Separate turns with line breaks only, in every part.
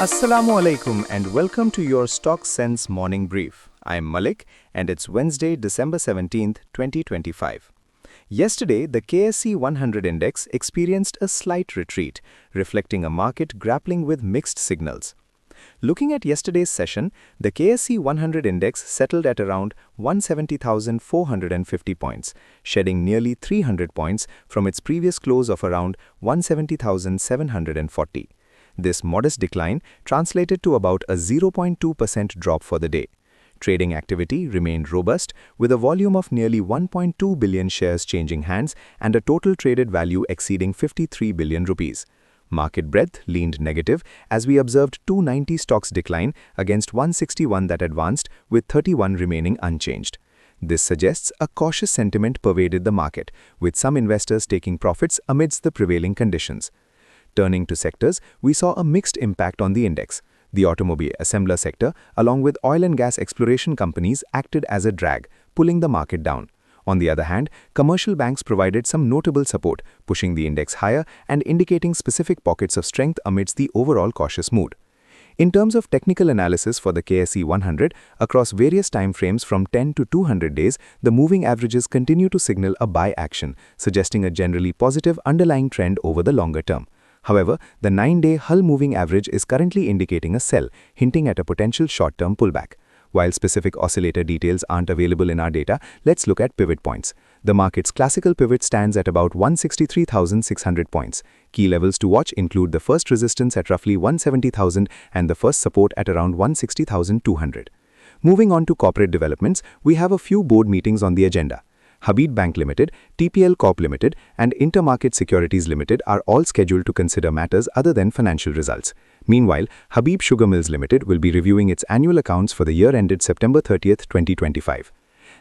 Assalamu alaikum and welcome to your Stock Sense Morning Brief. I'm Malik and it's Wednesday, December 17th, 2025. Yesterday, the KSE 100 index experienced a slight retreat, reflecting a market grappling with mixed signals. Looking at yesterday's session, the KSE 100 index settled at around 170,450 points, shedding nearly 300 points from its previous close of around 170,740. This modest decline translated to about a 0.2% drop for the day. Trading activity remained robust, with a volume of nearly 1.2 billion shares changing hands and a total traded value exceeding 53 billion rupees. Market breadth leaned negative as we observed 290 stocks decline against 161 that advanced, with 31 remaining unchanged. This suggests a cautious sentiment pervaded the market, with some investors taking profits amidst the prevailing conditions. Turning to sectors, we saw a mixed impact on the index. The automobile assembler sector, along with oil and gas exploration companies, acted as a drag, pulling the market down. On the other hand, commercial banks provided some notable support, pushing the index higher and indicating specific pockets of strength amidst the overall cautious mood. In terms of technical analysis for the KSE 100, across various time frames from 10 to 200 days, the moving averages continue to signal a buy action, suggesting a generally positive underlying trend over the longer term. However, the 9-day Hull moving average is currently indicating a sell, hinting at a potential short-term pullback. While specific oscillator details aren't available in our data, let's look at pivot points. The market's classical pivot stands at about 163,600 points. Key levels to watch include the first resistance at roughly 170,000 and the first support at around 160,200. Moving on to corporate developments, we have a few board meetings on the agenda. Habib Bank Limited, TPL Corp Limited, and Intermarket Securities Limited are all scheduled to consider matters other than financial results. Meanwhile, Habib Sugar Mills Limited will be reviewing its annual accounts for the year ended September 30th, 2025.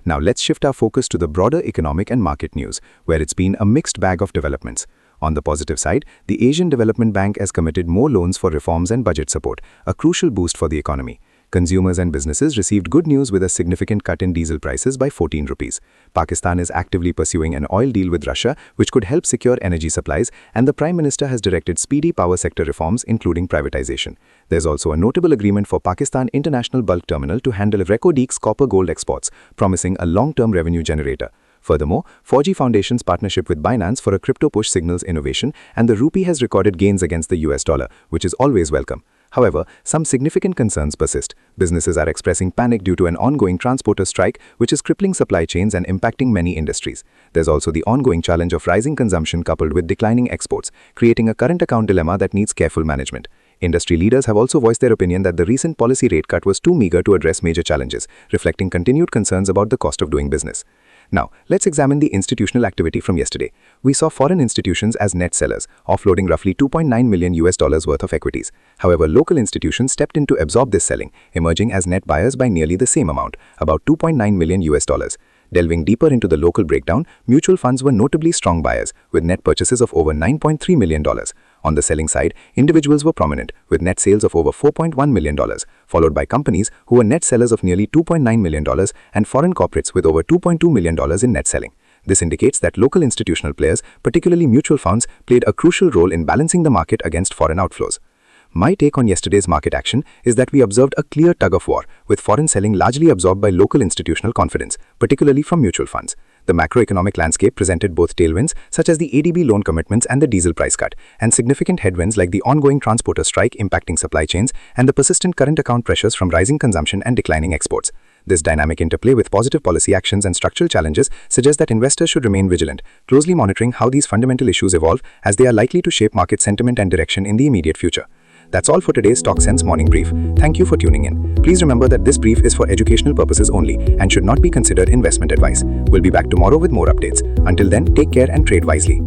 Now let's shift our focus to the broader economic and market news, where it's been a mixed bag of developments. On the positive side, the Asian Development Bank has committed more loans for reforms and budget support, a crucial boost for the economy. Consumers and businesses received good news with a significant cut in diesel prices by 14 rupees. Pakistan is actively pursuing an oil deal with Russia, which could help secure energy supplies, and the Prime Minister has directed speedy power sector reforms, including privatization. There's also a notable agreement for Pakistan International Bulk Terminal to handle Reko Diq's copper-gold exports, promising a long-term revenue generator. Furthermore, Fauji Foundation's partnership with Binance for a crypto push signals innovation, and the rupee has recorded gains against the US dollar, which is always welcome. However, some significant concerns persist. Businesses are expressing panic due to an ongoing transporter strike, which is crippling supply chains and impacting many industries. There's also the ongoing challenge of rising consumption coupled with declining exports, creating a current account dilemma that needs careful management. Industry leaders have also voiced their opinion that the recent policy rate cut was too meager to address major challenges, reflecting continued concerns about the cost of doing business. Now, let's examine the institutional activity from yesterday. We saw foreign institutions as net sellers, offloading roughly $2.9 million worth of equities. However, local institutions stepped in to absorb this selling, emerging as net buyers by nearly the same amount, about $2.9 million. Delving deeper into the local breakdown, mutual funds were notably strong buyers, with net purchases of over $9.3 million. On the selling side, individuals were prominent, with net sales of over $4.1 million, followed by companies who were net sellers of nearly $2.9 million and foreign corporates with over $2.2 million in net selling. This indicates that local institutional players, particularly mutual funds, played a crucial role in balancing the market against foreign outflows. My take on yesterday's market action is that we observed a clear tug-of-war, with foreign selling largely absorbed by local institutional confidence, particularly from mutual funds. The macroeconomic landscape presented both tailwinds, such as the ADB loan commitments and the diesel price cut, and significant headwinds like the ongoing transporter strike impacting supply chains and the persistent current account pressures from rising consumption and declining exports. This dynamic interplay with positive policy actions and structural challenges suggests that investors should remain vigilant, closely monitoring how these fundamental issues evolve, as they are likely to shape market sentiment and direction in the immediate future. That's all for today's Stock Sense Morning Brief. Thank you for tuning in. Please remember that this brief is for educational purposes only and should not be considered investment advice. We'll be back tomorrow with more updates. Until then, take care and trade wisely.